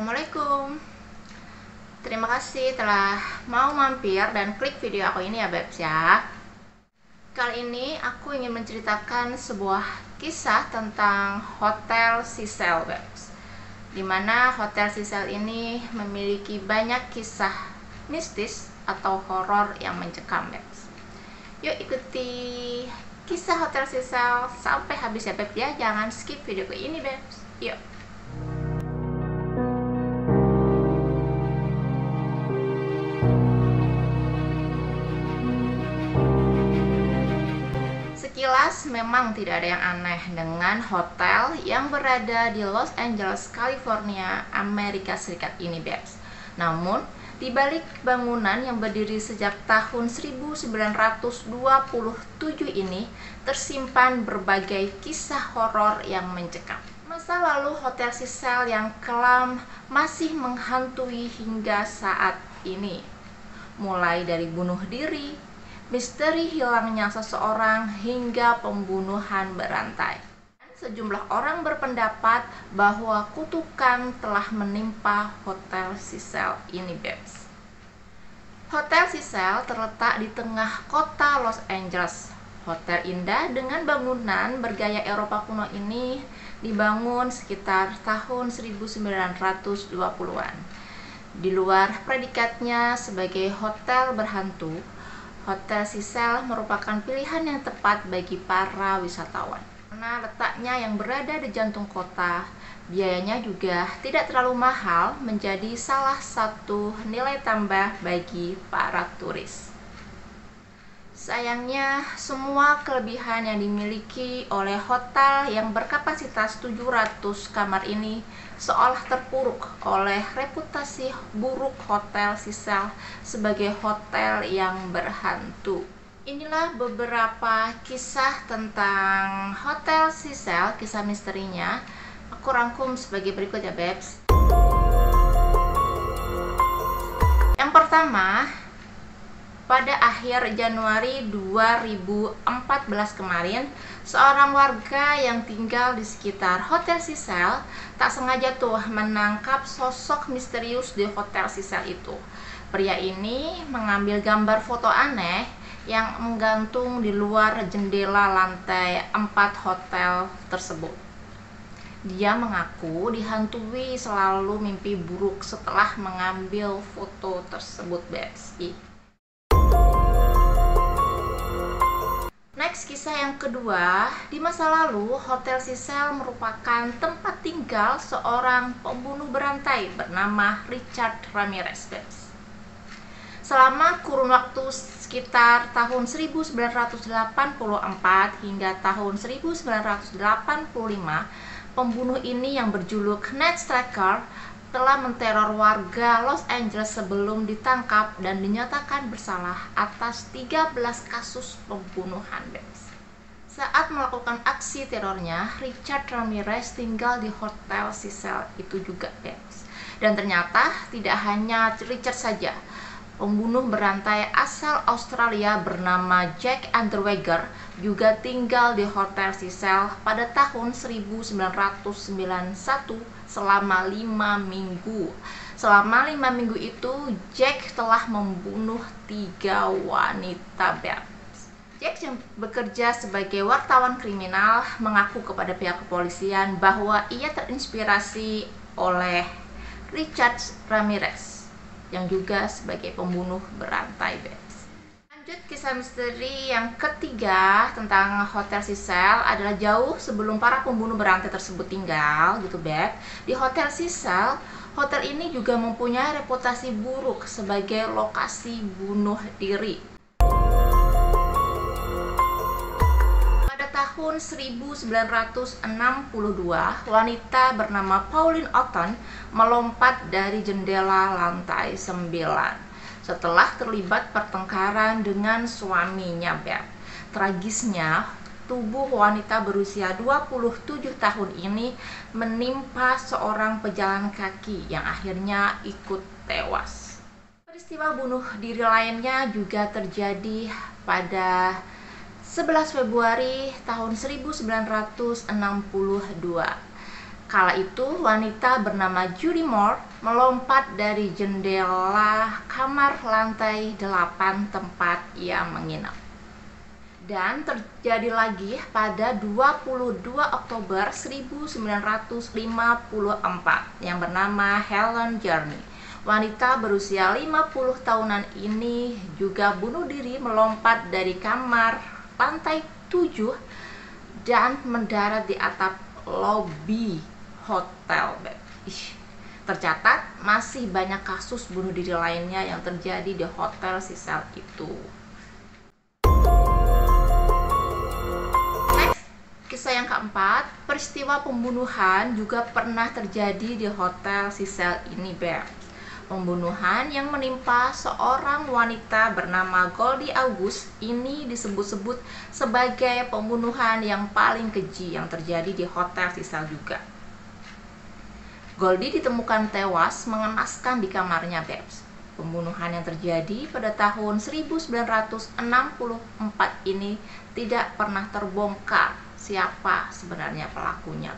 Assalamualaikum. Terima kasih telah mau mampir dan klik video aku ini ya Babs ya. Kali ini aku ingin menceritakan sebuah kisah tentang Hotel Cecil Babs, dimana Hotel Cecil ini memiliki banyak kisah mistis atau horor yang mencekam Babs. Yuk ikuti kisah Hotel Cecil sampai habis ya Babs ya, jangan skip videoku ini Babs. Yuk. Sekilas memang tidak ada yang aneh dengan hotel yang berada di Los Angeles, California, Amerika Serikat ini, Babs. Namun, di balik bangunan yang berdiri sejak tahun 1927 ini tersimpan berbagai kisah horor yang mencekam. Masa lalu Hotel Cecil yang kelam masih menghantui hingga saat ini. Mulai dari bunuh diri, misteri hilangnya seseorang hingga pembunuhan berantai. Sejumlah orang berpendapat bahwa kutukan telah menimpa Hotel Cecil ini, Babs. Hotel Cecil terletak di tengah kota Los Angeles. Hotel indah dengan bangunan bergaya Eropa kuno ini dibangun sekitar tahun 1920-an. Di luar predikatnya sebagai hotel berhantu, Hotel Cecil merupakan pilihan yang tepat bagi para wisatawan. Karena letaknya yang berada di jantung kota, biayanya juga tidak terlalu mahal, menjadi salah satu nilai tambah bagi para turis. Sayangnya, semua kelebihan yang dimiliki oleh hotel yang berkapasitas 700 kamar ini seolah terpuruk oleh reputasi buruk Hotel Cecil sebagai hotel yang berhantu. Inilah beberapa kisah tentang Hotel Cecil, kisah misterinya. Aku rangkum sebagai berikut ya, Babs. Yang pertama, pada akhir Januari 2014 kemarin, seorang warga yang tinggal di sekitar Hotel Cecil tak sengaja menangkap sosok misterius di Hotel Cecil itu. Pria ini mengambil gambar foto aneh yang menggantung di luar jendela lantai 4 hotel tersebut. Dia mengaku dihantui selalu mimpi buruk setelah mengambil foto tersebut, Babs. Next, kisah yang kedua. Di masa lalu, Hotel Cecil merupakan tempat tinggal seorang pembunuh berantai bernama Richard Ramirez. Selama kurun waktu sekitar tahun 1984 hingga tahun 1985, pembunuh ini yang berjuluk Ned Striker telah menteror warga Los Angeles sebelum ditangkap dan dinyatakan bersalah atas 13 kasus pembunuhan. Saat melakukan aksi terornya, Richard Ramirez tinggal di Hotel Cecil itu juga, dan ternyata tidak hanya Richard saja. Pembunuh berantai asal Australia bernama Jack Unterweger juga tinggal di Hotel Cecil pada tahun 1991 selama 5 minggu. Selama 5 minggu itu, Jack telah membunuh 3 wanita, Jack yang bekerja sebagai wartawan kriminal mengaku kepada pihak kepolisian bahwa ia terinspirasi oleh Richard Ramirez yang juga sebagai pembunuh berantai, Lanjut, kisah misteri yang ketiga tentang Hotel Cecil adalah jauh sebelum para pembunuh berantai tersebut tinggal, gitu, Di Hotel Cecil, hotel ini juga mempunyai reputasi buruk sebagai lokasi bunuh diri. Tahun 1962, wanita bernama Pauline Otten melompat dari jendela lantai 9 setelah terlibat pertengkaran dengan suaminya, Tragisnya, tubuh wanita berusia 27 tahun ini menimpa seorang pejalan kaki yang akhirnya ikut tewas. Peristiwa bunuh diri lainnya juga terjadi pada 11 Februari tahun 1962. Kala itu wanita bernama Judy Moore melompat dari jendela kamar lantai 8 tempat ia menginap. Dan terjadi lagi pada 22 Oktober 1954 yang bernama Helen Journey. Wanita berusia 50 tahunan ini juga bunuh diri melompat dari kamar lantai 7 dan mendarat di atap lobi hotel. Tercatat masih banyak kasus bunuh diri lainnya yang terjadi di hotel Cecil itu. Next, kisah yang keempat, peristiwa pembunuhan juga pernah terjadi di hotel Cecil ini, Pembunuhan yang menimpa seorang wanita bernama Goldie August ini disebut-sebut sebagai pembunuhan yang paling keji yang terjadi di hotel Cecil juga. Goldie ditemukan tewas mengenaskan di kamarnya, Pembunuhan yang terjadi pada tahun 1964 ini tidak pernah terbongkar siapa sebenarnya pelakunya,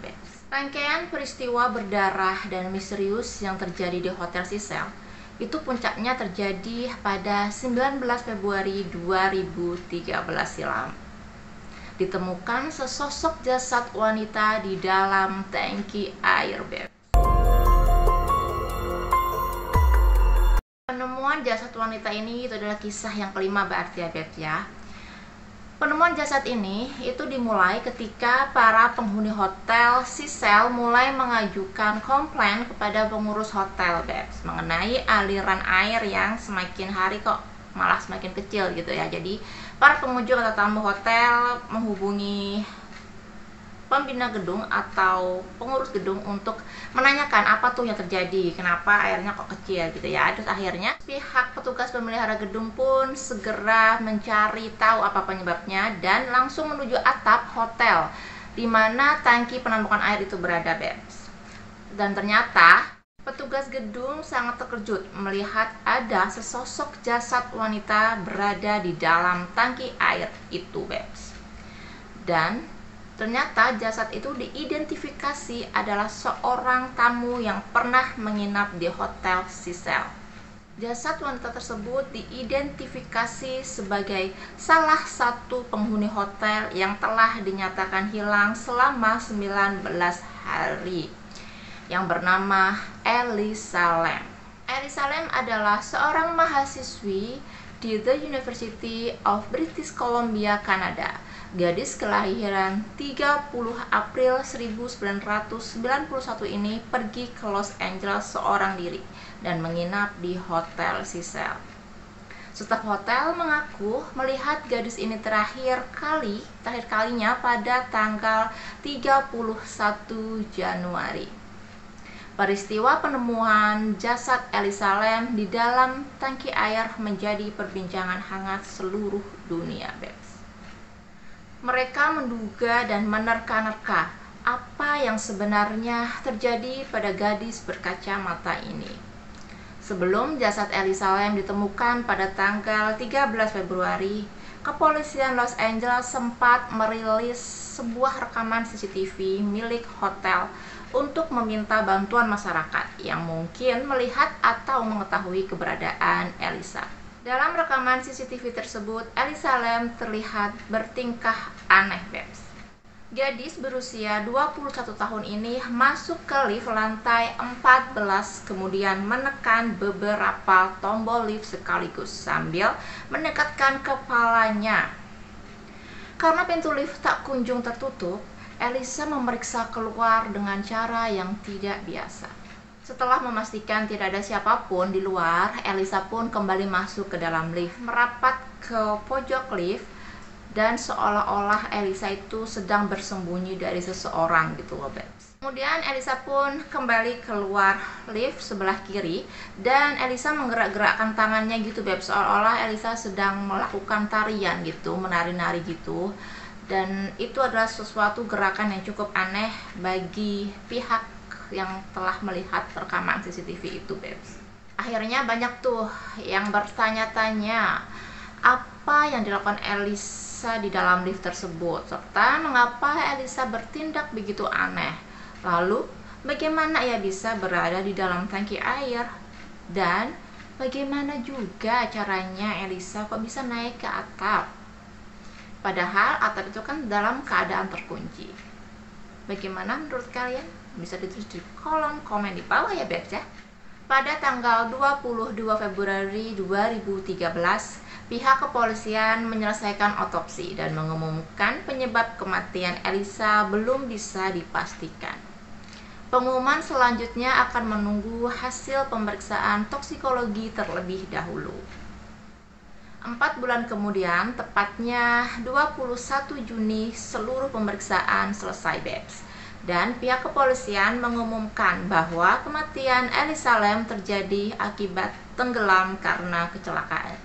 Rangkaian peristiwa berdarah dan misterius yang terjadi di Hotel Cecil itu puncaknya terjadi pada 19 Februari 2013 silam. Ditemukan sesosok jasad wanita di dalam tangki air, Penemuan jasad wanita ini itu adalah kisah yang kelima berarti ya. Penemuan jasad ini itu dimulai ketika para penghuni hotel Cecil mulai mengajukan komplain kepada pengurus hotel, mengenai aliran air yang semakin hari kok malah semakin kecil gitu ya. Jadi para pengunjung atau tamu hotel menghubungi pembina gedung atau pengurus gedung untuk menanyakan apa tuh yang terjadi, kenapa airnya kok kecil gitu ya. Terus akhirnya pihak petugas pemelihara gedung pun segera mencari tahu apa penyebabnya dan langsung menuju atap hotel di mana tangki penampungan air itu berada, Dan ternyata petugas gedung sangat terkejut melihat ada sesosok jasad wanita berada di dalam tangki air itu, Dan ternyata jasad itu diidentifikasi adalah seorang tamu yang pernah menginap di Hotel Cecil. Jasad wanita tersebut diidentifikasi sebagai salah satu penghuni hotel yang telah dinyatakan hilang selama 19 hari, yang bernama Elisa Lam. Elisa Lam adalah seorang mahasiswi di The University of British Columbia, Kanada. Gadis kelahiran 30 April 1991 ini pergi ke Los Angeles seorang diri dan menginap di Hotel Cecil. Staf hotel mengaku melihat gadis ini terakhir kalinya pada tanggal 31 Januari. Peristiwa penemuan jasad Elisa Lam di dalam tangki air menjadi perbincangan hangat seluruh dunia, Mereka menduga dan menerka-nerka apa yang sebenarnya terjadi pada gadis berkacamata ini. Sebelum jasad Elisa Lam ditemukan pada tanggal 13 Februari, kepolisian Los Angeles sempat merilis sebuah rekaman CCTV milik hotel untuk meminta bantuan masyarakat yang mungkin melihat atau mengetahui keberadaan Elisa. Dalam rekaman CCTV tersebut, Elisa Lam terlihat bertingkah aneh, Gadis berusia 21 tahun ini masuk ke lift lantai 14, kemudian menekan beberapa tombol lift sekaligus sambil mendekatkan kepalanya. Karena pintu lift tak kunjung tertutup, Elisa memeriksa keluar dengan cara yang tidak biasa. Setelah memastikan tidak ada siapapun di luar, Elisa pun kembali masuk ke dalam lift, merapat ke pojok lift, dan seolah-olah Elisa itu sedang bersembunyi dari seseorang gitu loh, Kemudian Elisa pun kembali keluar lift sebelah kiri, dan Elisa menggerak-gerakkan tangannya gitu, seolah-olah Elisa sedang melakukan tarian gitu, menari-nari gitu. Dan itu adalah sesuatu gerakan yang cukup aneh bagi pihak yang telah melihat rekaman CCTV itu, Akhirnya banyak tuh yang bertanya-tanya apa yang dilakukan Elisa di dalam lift tersebut, serta mengapa Elisa bertindak begitu aneh. Lalu Bagaimana ia bisa berada di dalam tangki air? Dan bagaimana juga caranya Elisa kok bisa naik ke atap? Padahal atap itu kan dalam keadaan terkunci. Bagaimana menurut kalian? Bisa ditulis di kolom komen di bawah ya Beb ya. Pada tanggal 22 Februari 2013, pihak kepolisian menyelesaikan otopsi dan mengumumkan penyebab kematian Elisa belum bisa dipastikan. Pengumuman selanjutnya akan menunggu hasil pemeriksaan toksikologi terlebih dahulu. 4 bulan kemudian, tepatnya 21 Juni, seluruh pemeriksaan selesai Babs. Dan pihak kepolisian mengumumkan bahwa kematian Elisa Lam terjadi akibat tenggelam karena kecelakaan.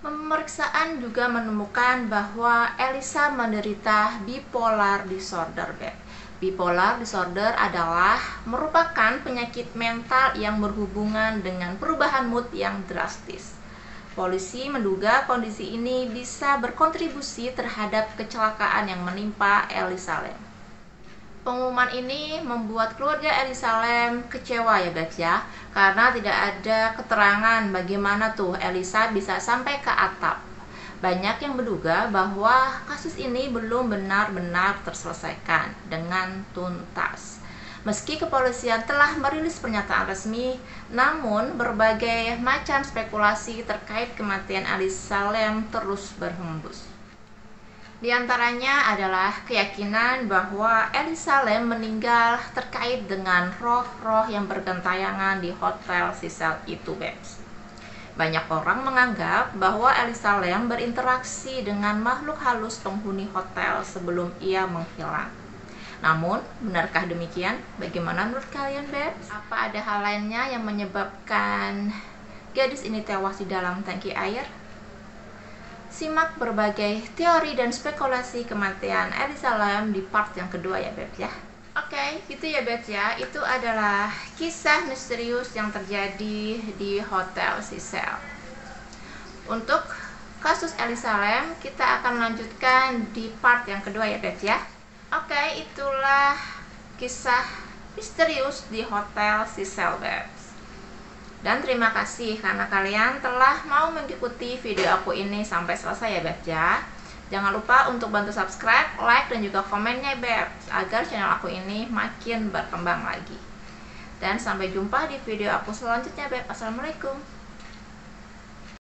Pemeriksaan juga menemukan bahwa Elisa menderita bipolar disorder. Bipolar disorder adalah merupakan penyakit mental yang berhubungan dengan perubahan mood yang drastis. Polisi menduga kondisi ini bisa berkontribusi terhadap kecelakaan yang menimpa Elisa Lam. Pengumuman ini membuat keluarga Elisa Lam kecewa ya guys ya, karena tidak ada keterangan bagaimana tuh Elisa bisa sampai ke atap. Banyak yang menduga bahwa kasus ini belum benar-benar terselesaikan dengan tuntas. Meski kepolisian telah merilis pernyataan resmi, namun berbagai macam spekulasi terkait kematian Elisa Lam terus berhembus. Di antaranya adalah keyakinan bahwa Elisa Lam meninggal terkait dengan roh-roh yang bergentayangan di Hotel Cecil itu, Babs. Banyak orang menganggap bahwa Elisa Lam berinteraksi dengan makhluk halus penghuni hotel sebelum ia menghilang. Namun, benarkah demikian? Bagaimana menurut kalian, Babs? Apa ada hal lainnya yang menyebabkan gadis ini tewas di dalam tangki air? Simak berbagai teori dan spekulasi kematian Elisa Lam di part yang kedua ya Beb ya. Oke, gitu ya Beb ya. Itu adalah kisah misterius yang terjadi di Hotel Cecil. Untuk kasus Elisa Lam kita akan lanjutkan di part yang kedua ya Beb ya. Oke, itulah kisah misterius di Hotel Cecil Beb. Dan terima kasih karena kalian telah mau mengikuti video aku ini sampai selesai ya Beb ya. Jangan lupa untuk bantu subscribe, like, dan juga komennya Beb, agar channel aku ini makin berkembang lagi. Dan sampai jumpa di video aku selanjutnya Beb. Assalamualaikum.